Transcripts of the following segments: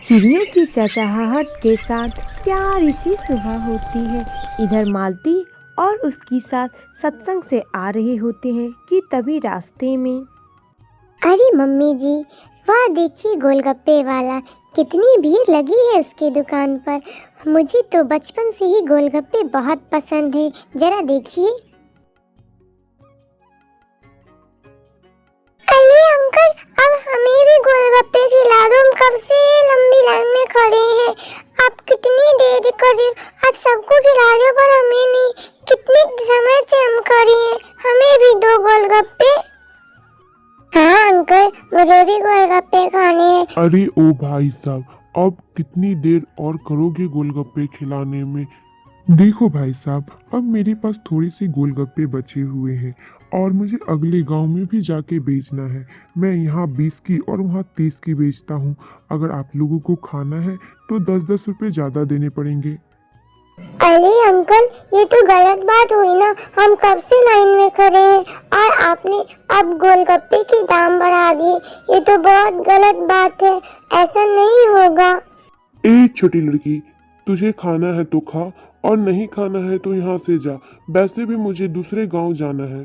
चिड़ियों की चहचहाहट के साथ प्यारी सी सुबह होती है। इधर मालती और उसकी साथ सत्संग से आ रहे होते हैं कि तभी रास्ते में अरे मम्मी जी, वाह देखिए गोलगप्पे वाला, कितनी भीड़ लगी है उसकी दुकान पर। मुझे तो बचपन से ही गोलगप्पे बहुत पसंद है। जरा देखिए। अरे अंकल, अब हमें भी गोलगप्पे खिला दो। हम कब से लंबी लाइन में खड़े हैं। आप कितनी देर कर रहे हो? आप सबको खिला रहे हो पर हमें नहीं। कितने समय से हम खड़े हैं, हमें भी दो गोलगप्पे। हाँ अंकल, मुझे भी गोलगप्पे खाने हैं। अरे ओ भाई साहब, अब कितनी देर और करोगे गोलगप्पे खिलाने में। देखो भाई साहब, अब मेरे पास थोड़ी सी गोलगप्पे बचे हुए हैं और मुझे अगले गांव में भी जाके बेचना है। मैं यहाँ 20 की और वहाँ 30 की बेचता हूँ। अगर आप लोगों को खाना है तो 10-10 रुपए ज़्यादा देने पड़ेंगे। अरे अंकल, ये तो गलत बात हुई ना। हम कब से लाइन में खड़े हैं और आपने अब गोलगप्पे के दाम बढ़ा दिए। ये तो बहुत गलत बात है, ऐसा नहीं होगा। ए छोटी लड़की, तुझे खाना है तो खा और नहीं खाना है तो यहाँ से जा। वैसे भी मुझे दूसरे गांव जाना है।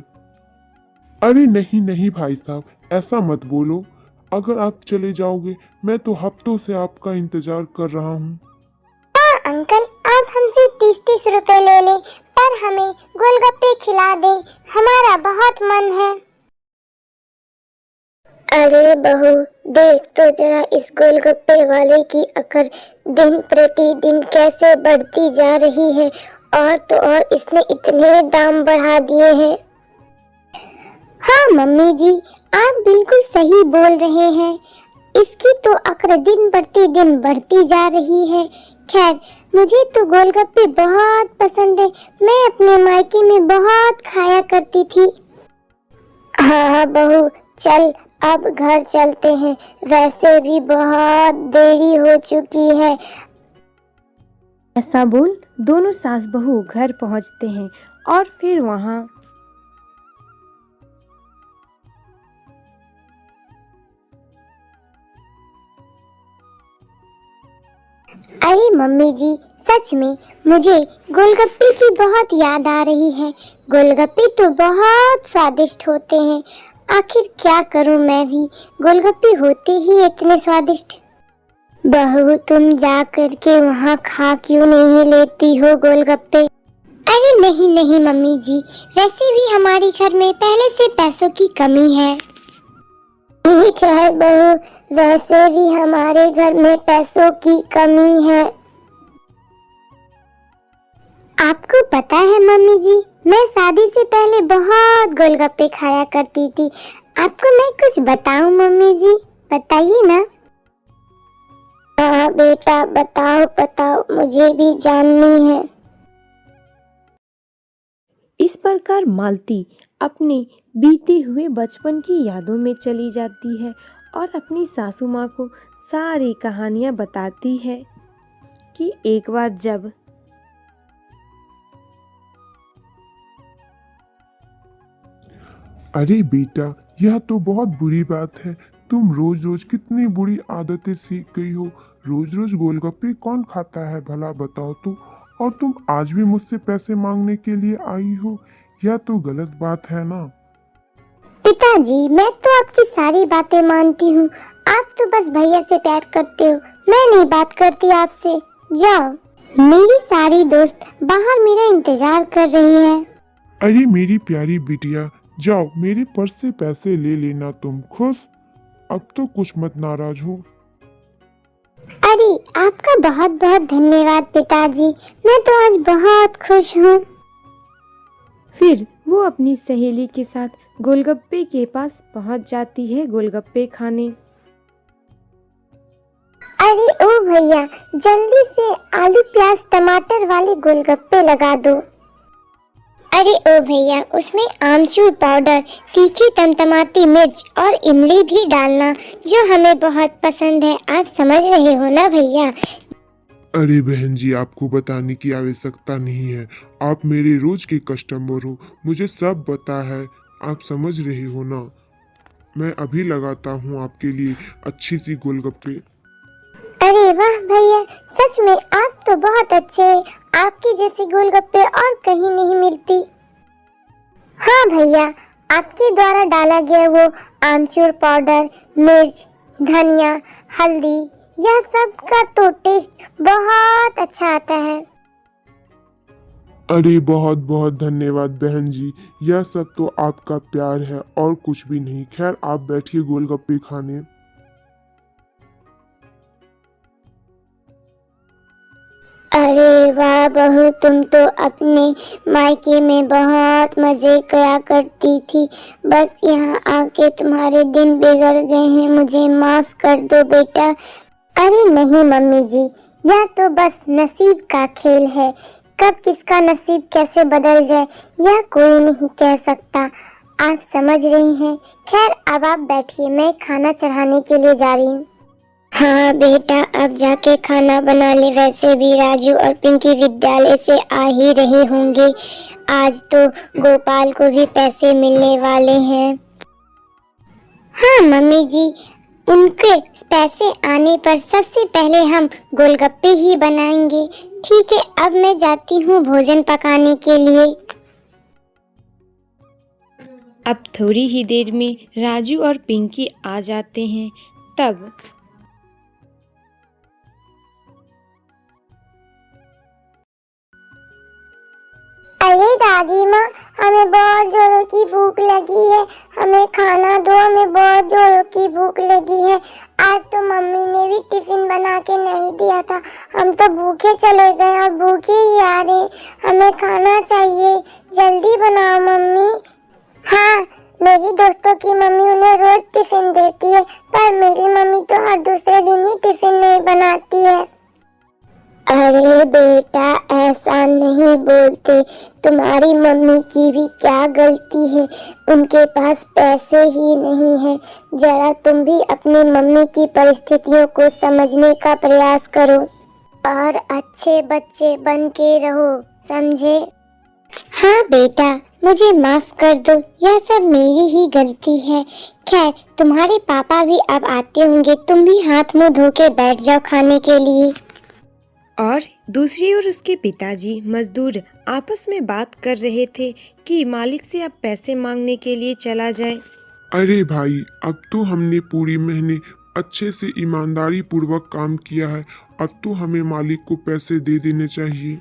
अरे नहीं नहीं भाई साहब, ऐसा मत बोलो। अगर आप चले जाओगे मैं तो हफ्तों से आपका इंतजार कर रहा हूँ। हाँ अंकल, आप हमसे 30-30 रुपए ले लें पर हमें गोलगप्पे खिला दें। हमारा बहुत मन है। अरे बहू, देख तो जरा इस गोलगप्पे वाले की अकड़ दिन प्रतिदिन कैसे बढ़ती जा रही है। और तो और इसने इतने दाम बढ़ा दिए हैं। हाँ मम्मी जी, आप बिल्कुल सही बोल रहे हैं। इसकी तो अकड़ दिन प्रतिदिन बढ़ती जा रही है। खैर, मुझे तो गोलगप्पे बहुत पसंद है। मैं अपने मायके में बहुत खाया करती थी। हाँ बहू, चल अब घर चलते हैं। वैसे भी बहुत देरी हो चुकी है। ऐसा बोल दोनों सास बहू घर पहुंचते हैं और फिर वहां अरे मम्मी जी, सच में मुझे गोलगप्पे की बहुत याद आ रही है। गोलगप्पे तो बहुत स्वादिष्ट होते हैं। आखिर क्या करूं, मैं भी गोलगप्पे होते ही इतने स्वादिष्ट। बहू, तुम जा करके वहाँ खा क्यों नहीं लेती हो गोलगप्पे? अरे नहीं नहीं मम्मी जी, वैसे भी हमारे घर में पहले से पैसों की कमी है। ठीक है बहू, वैसे भी हमारे घर में पैसों की कमी है। आपको पता है मम्मी जी, मैं शादी से पहले बहुत गोलगप्पे खाया करती थी। आपको मैं कुछ बताऊं मम्मी जी? बताइए ना। हाँ बेटा, बताओ बताओ, मुझे भी जाननी है। इस प्रकार मालती अपने बीते हुए बचपन की यादों में चली जाती है और अपनी सासू माँ को सारी कहानियाँ बताती है कि एक बार जब अरे बेटा, यह तो बहुत बुरी बात है। तुम रोज रोज कितनी बुरी आदतें सीख गई हो। रोज रोज गोलगप्पे कौन खाता है भला बताओ तो। और तुम आज भी मुझसे पैसे मांगने के लिए आई हो। यह तो गलत बात है ना। पिताजी, मैं तो आपकी सारी बातें मानती हूँ। आप तो बस भैया से प्यार करते हो। मैं नहीं बात करती आपसे। जाओ, मेरी सारी दोस्त बाहर मेरा इंतजार कर रही हैं। अरे मेरी प्यारी बिटिया, जाओ मेरे पर्स से पैसे ले लेना। तुम खुश? अब तो कुछ मत नाराज हो। अरे आपका बहुत बहुत धन्यवाद पिताजी, मैं तो आज बहुत खुश हूँ। फिर वो अपनी सहेली के साथ गोलगप्पे के पास पहुंच जाती है गोलगप्पे खाने। अरे ओ भैया, जल्दी से आलू प्याज टमाटर वाले गोलगप्पे लगा दो। अरे ओ भैया, उसमें आमचूर पाउडर, तीखी टमटमाती मिर्च और इमली भी डालना, जो हमें बहुत पसंद है। आप समझ रहे हो ना भैया? अरे बहन जी, आपको बताने की आवश्यकता नहीं है। आप मेरे रोज के कस्टमर हो, मुझे सब पता है। आप समझ रहे हो ना। मैं अभी लगाता हूँ आपके लिए अच्छी सी गोलगप्पे। अरे वाह भैया, सच में आप तो बहुत अच्छे हैं। आपके जैसे गोलगप्पे और कहीं नहीं मिलती। हाँ भैया, आपके द्वारा डाला गया वो आमचूर पाउडर, मिर्च, धनिया, हल्दी, यह सब का तो टेस्ट बहुत अच्छा आता है। अरे बहुत बहुत धन्यवाद बहन जी, यह सब तो आपका प्यार है और कुछ भी नहीं। खैर आप बैठिए गोलगप्पे खाने। अरे वाह बहू, तुम तो अपने मायके में बहुत मजे किया करती थी, बस यहाँ आके तुम्हारे दिन बिगड़ गए हैं। मुझे माफ कर दो बेटा। अरे नहीं मम्मी जी, यह तो बस नसीब का खेल है। कब किसका नसीब कैसे बदल जाए यह कोई नहीं कह सकता। आप समझ रही हैं। खैर अब आप बैठिए, मैं खाना चढ़ाने के लिए जा रही हूँ। हाँ बेटा, अब जाके खाना बना ले। वैसे भी राजू और पिंकी विद्यालय से आ ही रहे होंगे। आज तो गोपाल को भी पैसे मिलने वाले हैं। हाँ मम्मी जी, उनके पैसे आने पर सबसे पहले हम गोलगप्पे ही बनाएंगे। ठीक है, अब मैं जाती हूँ भोजन पकाने के लिए। अब थोड़ी ही देर में राजू और पिंकी आ जाते हैं। तब अरे दादी माँ, हमें बहुत जोरों की भूख लगी है। हमें खाना दो, हमें बहुत जोरों की भूख लगी है। आज तो मम्मी ने भी टिफिन बना के नहीं दिया था। हम तो भूखे चले गए और भूखे ही आ रहे। हमें खाना चाहिए, जल्दी बनाओ मम्मी। हाँ, मेरी दोस्तों की मम्मी उन्हें रोज टिफिन देती है, पर मेरी मम्मी तो हर दूसरे दिन ही टिफिन नहीं बनाती है। अरे बेटा, ऐसा नहीं बोलते। तुम्हारी मम्मी की भी क्या गलती है, उनके पास पैसे ही नहीं है। जरा तुम भी अपनी मम्मी की परिस्थितियों को समझने का प्रयास करो और अच्छे बच्चे बन के रहो, समझे? हाँ बेटा, मुझे माफ कर दो, यह सब मेरी ही गलती है। खैर, तुम्हारे पापा भी अब आते होंगे, तुम भी हाथ मुंह धो के बैठ जाओ खाने के लिए। और दूसरी ओर उसके पिताजी मजदूर आपस में बात कर रहे थे कि मालिक से अब पैसे मांगने के लिए चला जाए। अरे भाई, अब तो हमने पूरी महीने अच्छे से ईमानदारी पूर्वक काम किया है, अब तो हमें मालिक को पैसे दे देने चाहिए।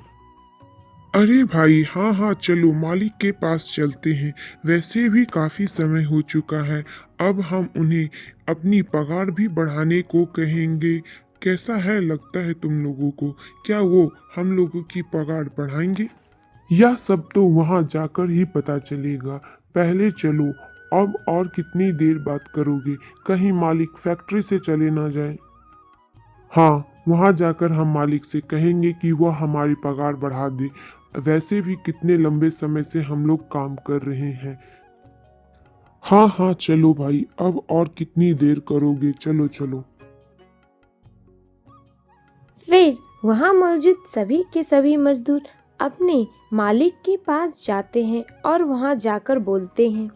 अरे भाई, हाँ हाँ चलो मालिक के पास चलते हैं। वैसे भी काफी समय हो चुका है, अब हम उन्हें अपनी पगार भी बढ़ाने को कहेंगे। कैसा है, लगता है तुम लोगों को? क्या वो हम लोगों की पगार बढ़ाएंगे? यह सब तो वहाँ जाकर ही पता चलेगा। पहले चलो, अब और कितनी देर बात करोगे? कहीं मालिक फैक्ट्री से चले ना जाए। हाँ, वहाँ जाकर हम मालिक से कहेंगे कि वह हमारी पगार बढ़ा दे। वैसे भी कितने लंबे समय से हम लोग काम कर रहे हैं। हाँ हाँ चलो भाई, अब और कितनी देर करोगे? चलो चलो। फिर वहाँ मौजूद सभी के सभी मजदूर अपने मालिक के पास जाते हैं और वहाँ जाकर बोलते हैं।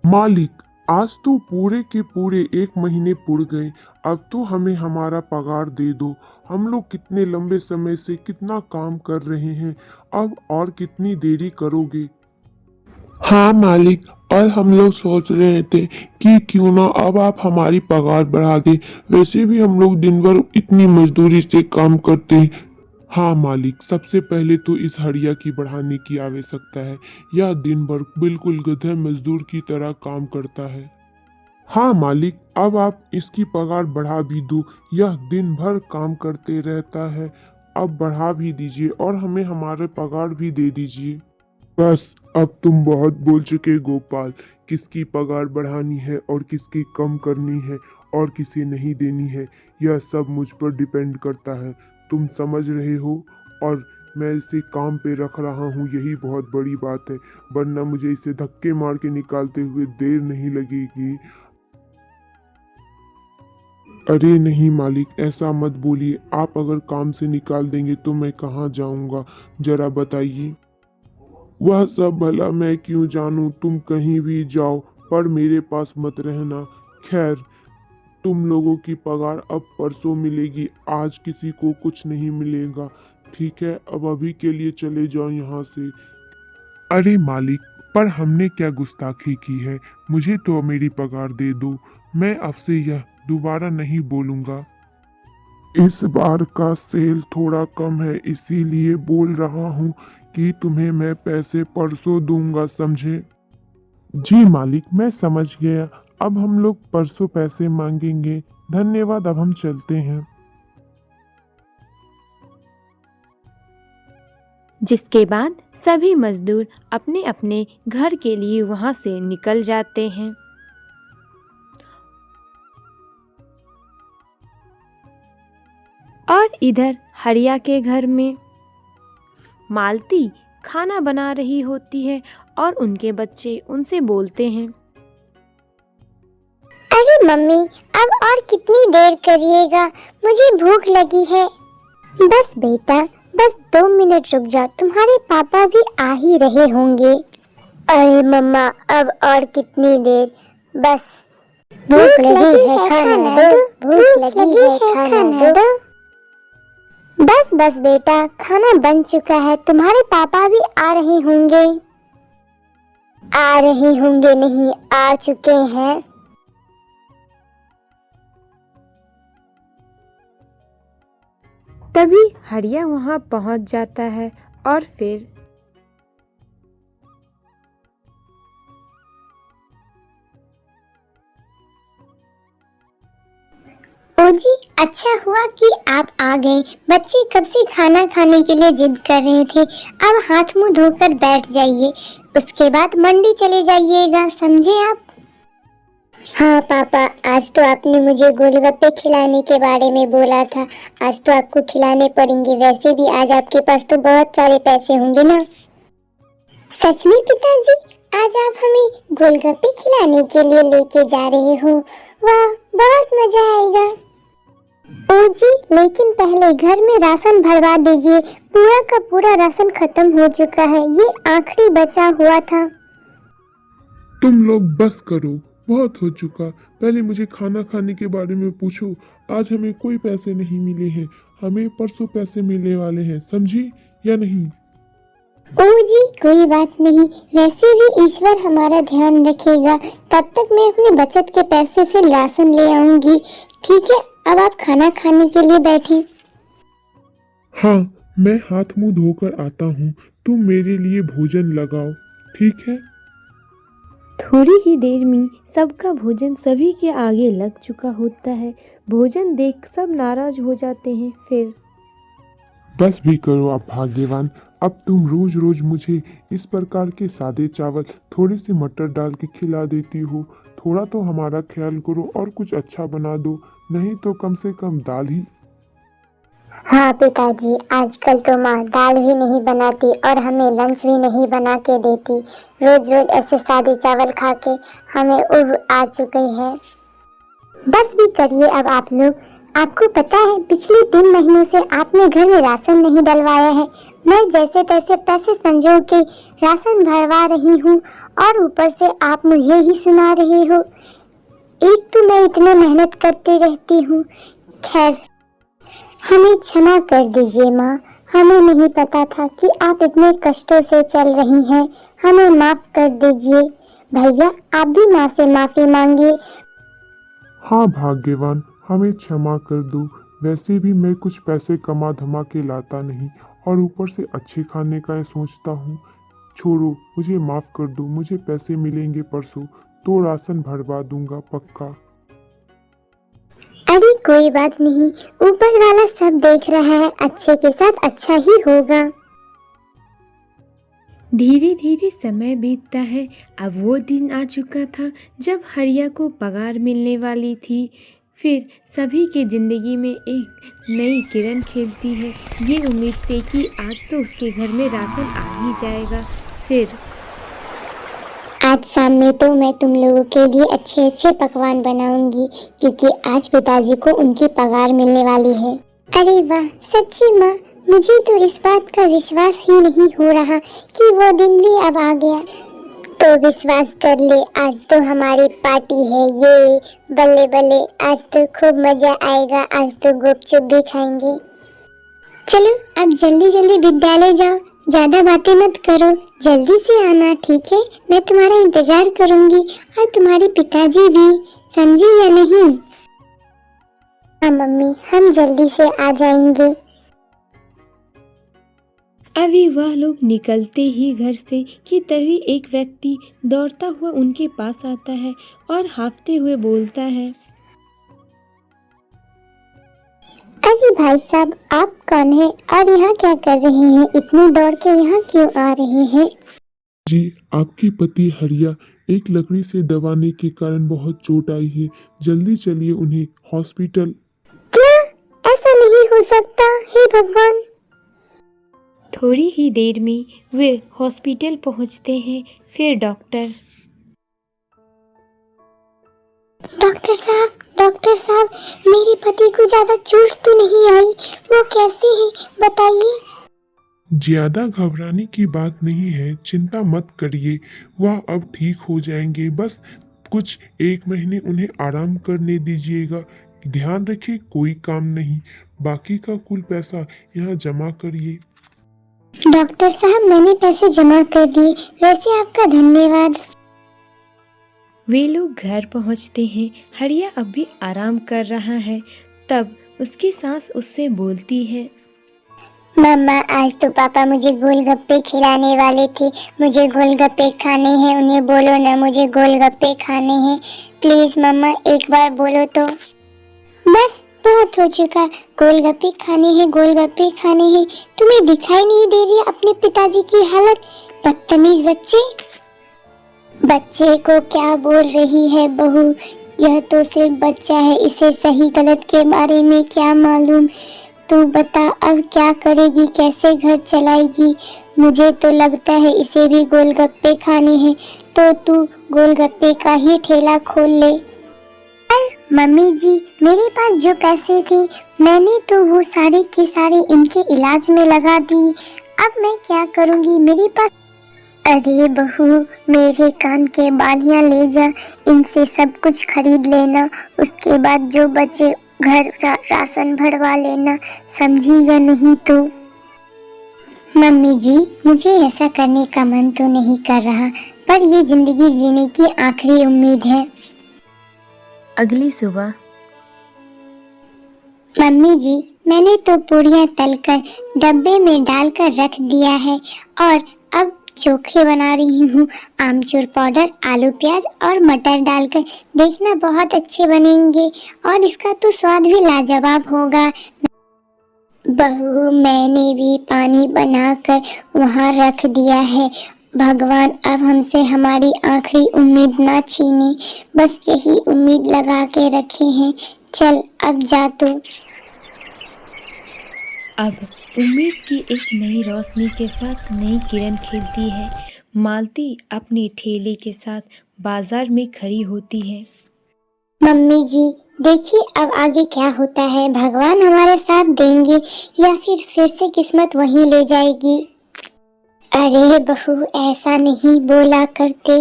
मालिक, आज तो पूरे के पूरे 1 महीने पुर गए, अब तो हमें हमारा पगार दे दो। हम लोग कितने लंबे समय से कितना काम कर रहे हैं, अब और कितनी देरी करोगे? हाँ मालिक, और हम लोग सोच रहे थे कि क्यों ना अब आप हमारी पगार बढ़ा दें। वैसे भी हम लोग दिन भर इतनी मजदूरी से काम करते हैं। हाँ मालिक, सबसे पहले तो इस हड़िया की बढ़ाने की आवश्यकता है। यह दिन भर बिल्कुल गधे मजदूर की तरह काम करता है। हाँ मालिक, अब आप इसकी पगार बढ़ा भी दो। यह दिन भर काम करते रहता है, अब बढ़ा भी दीजिए और हमें हमारे पगार भी दे दीजिए। बस, अब तुम बहुत बोल चुके गोपाल। किसकी पगार बढ़ानी है और किसकी कम करनी है और किसे नहीं देनी है, यह सब मुझ पर डिपेंड करता है। तुम समझ रहे हो, और मैं इसे काम पे रख रहा हूँ, यही बहुत बड़ी बात है। वरना मुझे इसे धक्के मार के निकालते हुए देर नहीं लगेगी। अरे नहीं मालिक, ऐसा मत बोलिए। आप अगर काम से निकाल देंगे तो मैं कहाँ जाऊँगा, जरा बताइए। वह सब भला मैं क्यों जानूं, तुम कहीं भी जाओ पर मेरे पास मत रहना। खैर, तुम लोगों की पगार अब परसों मिलेगी, आज किसी को कुछ नहीं मिलेगा। ठीक है, अब अभी के लिए चले जाओ यहाँ से। अरे मालिक, पर हमने क्या गुस्ताखी की है? मुझे तो मेरी पगार दे दो। मैं आपसे यह दोबारा नहीं बोलूँगा। इस बार का सेल थोड़ा कम है, इसीलिए बोल रहा हूँ कि तुम्हें मैं पैसे परसों दूंगा, समझे? जी मालिक, मैं समझ गया। अब हम लोग परसों पैसे मांगेंगे। धन्यवाद, अब हम चलते हैं। जिसके बाद सभी मजदूर अपने अपने घर के लिए वहां से निकल जाते हैं। और इधर हरिया के घर में मालती खाना बना रही होती है और उनके बच्चे उनसे बोलते हैं, अरे मम्मी, अब और कितनी देर करिएगा, मुझे भूख लगी है। बस बेटा, बस 2 मिनट रुक जा, तुम्हारे पापा भी आ ही रहे होंगे। अरे मम्मा, अब और कितनी देर, बस भूख लगी है, खाना दो, भूख लगी है, खाना दो। बस बस बेटा, खाना बन चुका है, तुम्हारे पापा भी आ रहे होंगे। आ रहे होंगे नहीं, आ चुके हैं। तभी हरिया वहां पहुंच जाता है और फिर ओ जी, अच्छा हुआ कि आप आ गए। बच्चे कब से खाना खाने के लिए जिद कर रहे थे। अब हाथ मुंह धोकर बैठ जाइए, उसके बाद मंडी चले जाइएगा, समझे आप? हाँ पापा, आज तो आपने मुझे गोलगप्पे खिलाने के बारे में बोला था, आज तो आपको खिलाने पड़ेंगे। वैसे भी आज आपके पास तो बहुत सारे पैसे होंगे ना। सच में पिताजी, आज आप हमें गोलगप्पे खिलाने के लिए लेके जा रहे हो? वाह, बहुत मजा आएगा। ओ जी, लेकिन पहले घर में राशन भरवा दीजिए, पूरा का पूरा राशन खत्म हो चुका है, ये आखिरी बचा हुआ था। तुम लोग बस करो, बहुत हो चुका। पहले मुझे खाना खाने के बारे में पूछो। आज हमें कोई पैसे नहीं मिले हैं, हमें परसों पैसे मिलने वाले हैं, समझी या नहीं? ओ जी, कोई बात नहीं, वैसे भी ईश्वर हमारा ध्यान रखेगा। तब तक मैं अपने बचत के पैसे से राशन ले आऊंगी। ठीक है, अब आप खाना खाने के लिए बैठें। हाँ, मैं हाथ मुंह धोकर आता हूँ, तुम मेरे लिए भोजन लगाओ, ठीक है? थोड़ी ही देर में सबका भोजन सभी के आगे लग चुका होता है। भोजन देख सब नाराज हो जाते हैं। फिर बस भी करो आप भाग्यवान, अब तुम रोज रोज मुझे इस प्रकार के सादे चावल थोड़े से मटर डाल के खिला देती हो। थोड़ा तो हमारा ख्याल करो और कुछ अच्छा बना दो, नहीं तो कम से कम दाल ही। हाँ पिताजी, आजकल तो माँ दाल भी नहीं बनाती और हमें लंच भी नहीं बना के देती। रोज रोज ऐसे सादे चावल खा के हमें उब आ चुकी है। बस भी करिए अब आप लोग। आपको पता है, पिछले 3 महीनों से आपने घर में राशन नहीं डलवाया है। मैं जैसे तैसे पैसे संजो के राशन भरवा रही हूँ और ऊपर से आप मुझे ही सुना रहे हो। एक तो मैं इतने मेहनत करती रहती हूँ। खैर, हमें क्षमा कर दीजिए माँ, हमें नहीं पता था कि आप इतने कष्टों से चल रही हैं। हमें माफ कर दीजिए। भैया, आप भी माँ से माफी मांगिए। हाँ भाग्यवान, हमें क्षमा कर दो। वैसे भी मैं कुछ पैसे कमा धमा के लाता नहीं और ऊपर से अच्छे खाने का सोचता हूँ। छोड़ो, मुझे माफ कर दो। मुझे पैसे मिलेंगे परसों तो राशन भरवा दूंगा पक्का। अरे कोई बात नहीं, ऊपर वाला सब देख रहा है, अच्छे के साथ अच्छा ही होगा। धीरे धीरे समय बीतता है। अब वो दिन आ चुका था जब हरिया को पगार मिलने वाली थी। फिर सभी के जिंदगी में एक नई किरण खिलती है, ये उम्मीद से कि आज तो उसके घर में राशन आ ही जाएगा। फिर आज शाम में तो मैं तुम लोगों के लिए अच्छे अच्छे पकवान बनाऊंगी, क्योंकि आज पिताजी को उनकी पगार मिलने वाली है। अरे वाह, सच्ची माँ, मुझे तो इस बात का विश्वास ही नहीं हो रहा कि वो दिन भी अब आ गया। तो विश्वास कर ले, आज तो हमारी पार्टी है। ये बल्ले बल्ले, आज तो खूब मजा आएगा। आज तो गुपचुप भी खाएंगे। चलो अब जल्दी जल्दी विद्यालय जाओ, ज्यादा बातें मत करो, जल्दी से आना, ठीक है? मैं तुम्हारा इंतजार करूंगी और तुम्हारे पिताजी भी, समझी या नहीं? हाँ मम्मी, हम जल्दी से आ जाएंगे। अभी वह लोग निकलते ही घर से कि तभी एक व्यक्ति दौड़ता हुआ उनके पास आता है और हांफते हुए बोलता है, अरे भाई साहब, आप कौन हैं और यहाँ क्या कर रहे हैं? इतनी दौड़ के यहाँ क्यों आ रहे हैं? जी, आपके पति हरिया एक लकड़ी से दबाने के कारण बहुत चोट आई है। जल्दी चलिए उन्हें हॉस्पिटल। क्या? ऐसा नहीं हो सकता, हे भगवान। थोड़ी ही देर में वे हॉस्पिटल पहुंचते हैं। फिर डॉक्टर साहब, मेरे पति को ज्यादा चोट तो नहीं आई? वो कैसे हैं, बताइए। ज्यादा घबराने की बात नहीं है, चिंता मत करिए, वह अब ठीक हो जाएंगे। बस कुछ 1 महीने उन्हें आराम करने दीजिएगा। ध्यान रखिए, कोई काम नहीं, बाकी का कुल पैसा यहाँ जमा करिए। डॉक्टर साहब, मैंने पैसे जमा कर दिए, वैसे आपका धन्यवाद। वे लोग घर पहुंचते हैं। हरिया अब भी आराम कर रहा है। तब उसकी सास उससे बोलती है, मम्मा, आज तो पापा मुझे गोलगप्पे खिलाने वाले थे। मुझे गोलगप्पे खाने हैं, उन्हें बोलो ना मुझे गोलगप्पे खाने हैं। प्लीज मम्मा, एक बार बोलो तो। बस बहुत हो चुका, गोलगप्पे खाने हैं, गोलगप्पे खाने हैं। तुम्हें दिखाई नहीं दे रही अपने पिताजी की हालत? बदतमीज बच्चे। बच्चे को क्या बोल रही है बहू? यह तो सिर्फ बच्चा है, इसे सही गलत के बारे में क्या मालूम। तू बता अब क्या करेगी, कैसे घर चलाएगी? मुझे तो लगता है इसे भी गोलगप्पे खाने हैं, तो तू गोलगप्पे का ही ठेला खोल ले। मम्मी जी, मेरे पास जो पैसे थे मैंने तो वो सारे के सारे इनके इलाज में लगा दी। अब मैं क्या करूँगी, मेरे पास। अरे बहू, मेरे कान के बालियां ले जा, इनसे सब कुछ खरीद लेना, उसके बाद जो बचे घर राशन भरवा लेना, समझी या नहीं? तो मम्मी जी, मुझे ऐसा करने का मन तो नहीं कर रहा, पर ये जिंदगी जीने की आखिरी उम्मीद है। अगली सुबह मम्मी जी, मैंने तो पूड़ियाँ तलकर डब्बे में डालकर रख दिया है और अब चोखे बना रही हूँ। आमचूर पाउडर, आलू प्याज और मटर डालकर, देखना बहुत अच्छे बनेंगे और इसका तो स्वाद भी लाजवाब होगा। बहू, मैंने भी पानी बनाकर वहाँ रख दिया है। भगवान अब हमसे हमारी आखिरी उम्मीद ना छीने, बस यही उम्मीद लगा के रखे हैं। चल अब जा तू। अब उम्मीद की एक नई रोशनी के साथ नई किरण खिलती है। मालती अपने ठेले के साथ बाजार में खड़ी होती है। मम्मी जी, देखिए अब आगे क्या होता है, भगवान हमारे साथ देंगे या फिर से किस्मत वहीं ले जाएगी। अरे बहू, ऐसा नहीं बोला करते,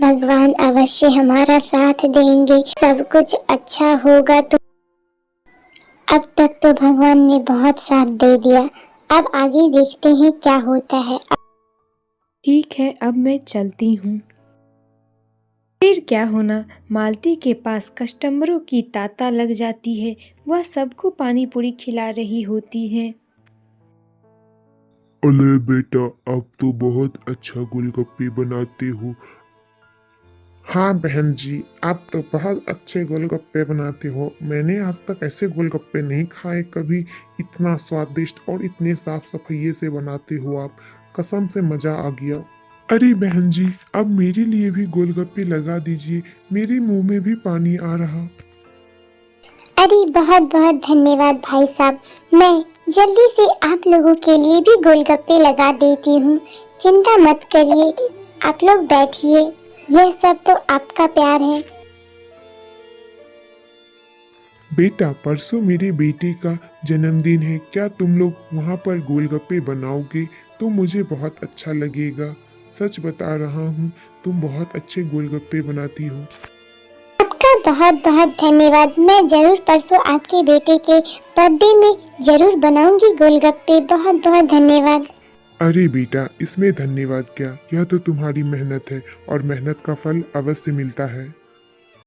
भगवान अवश्य हमारा साथ देंगे, सब कुछ अच्छा होगा। तो अब तक तो भगवान ने बहुत साथ दे दिया, अब आगे देखते हैं क्या होता है। ठीक है, अब मैं चलती हूँ। फिर क्या होना, मालती के पास कस्टमरों की तांता लग जाती है। वह सबको पानी पूरी खिला रही होती है। अरे बेटा, आप तो बहुत अच्छा गोलगप्पे बनाते हो। हाँ बहन जी, आप तो बहुत अच्छे गोलगप्पे बनाते हो। मैंने आज तक ऐसे गोलगप्पे नहीं खाए कभी। इतना स्वादिष्ट और इतने साफ सफाई से बनाते हो आप, कसम से मजा आ गया। अरे बहन जी, अब मेरे लिए भी गोलगप्पे लगा दीजिए, मेरे मुंह में भी पानी आ रहा। अरे बहुत बहुत धन्यवाद भाई साहब, मैं जल्दी से आप लोगों के लिए भी गोलगप्पे लगा देती हूँ, चिंता मत करिए। आप लोग बैठिए, यह सब तो आपका प्यार है। बेटा, परसों मेरे बेटे का जन्मदिन है। क्या तुम लोग वहाँ पर गोलगप्पे बनाओगे तो मुझे बहुत अच्छा लगेगा। सच बता रहा हूँ, तुम बहुत अच्छे गोलगप्पे बनाती हो। आपका बहुत बहुत धन्यवाद। मैं जरूर परसों आपके बेटे के बर्थडे में जरूर बनाऊंगी गोलगप्पे। बहुत बहुत धन्यवाद। अरे बेटा, इसमें धन्यवाद क्या, यह तो तुम्हारी मेहनत है और मेहनत का फल अवश्य मिलता है।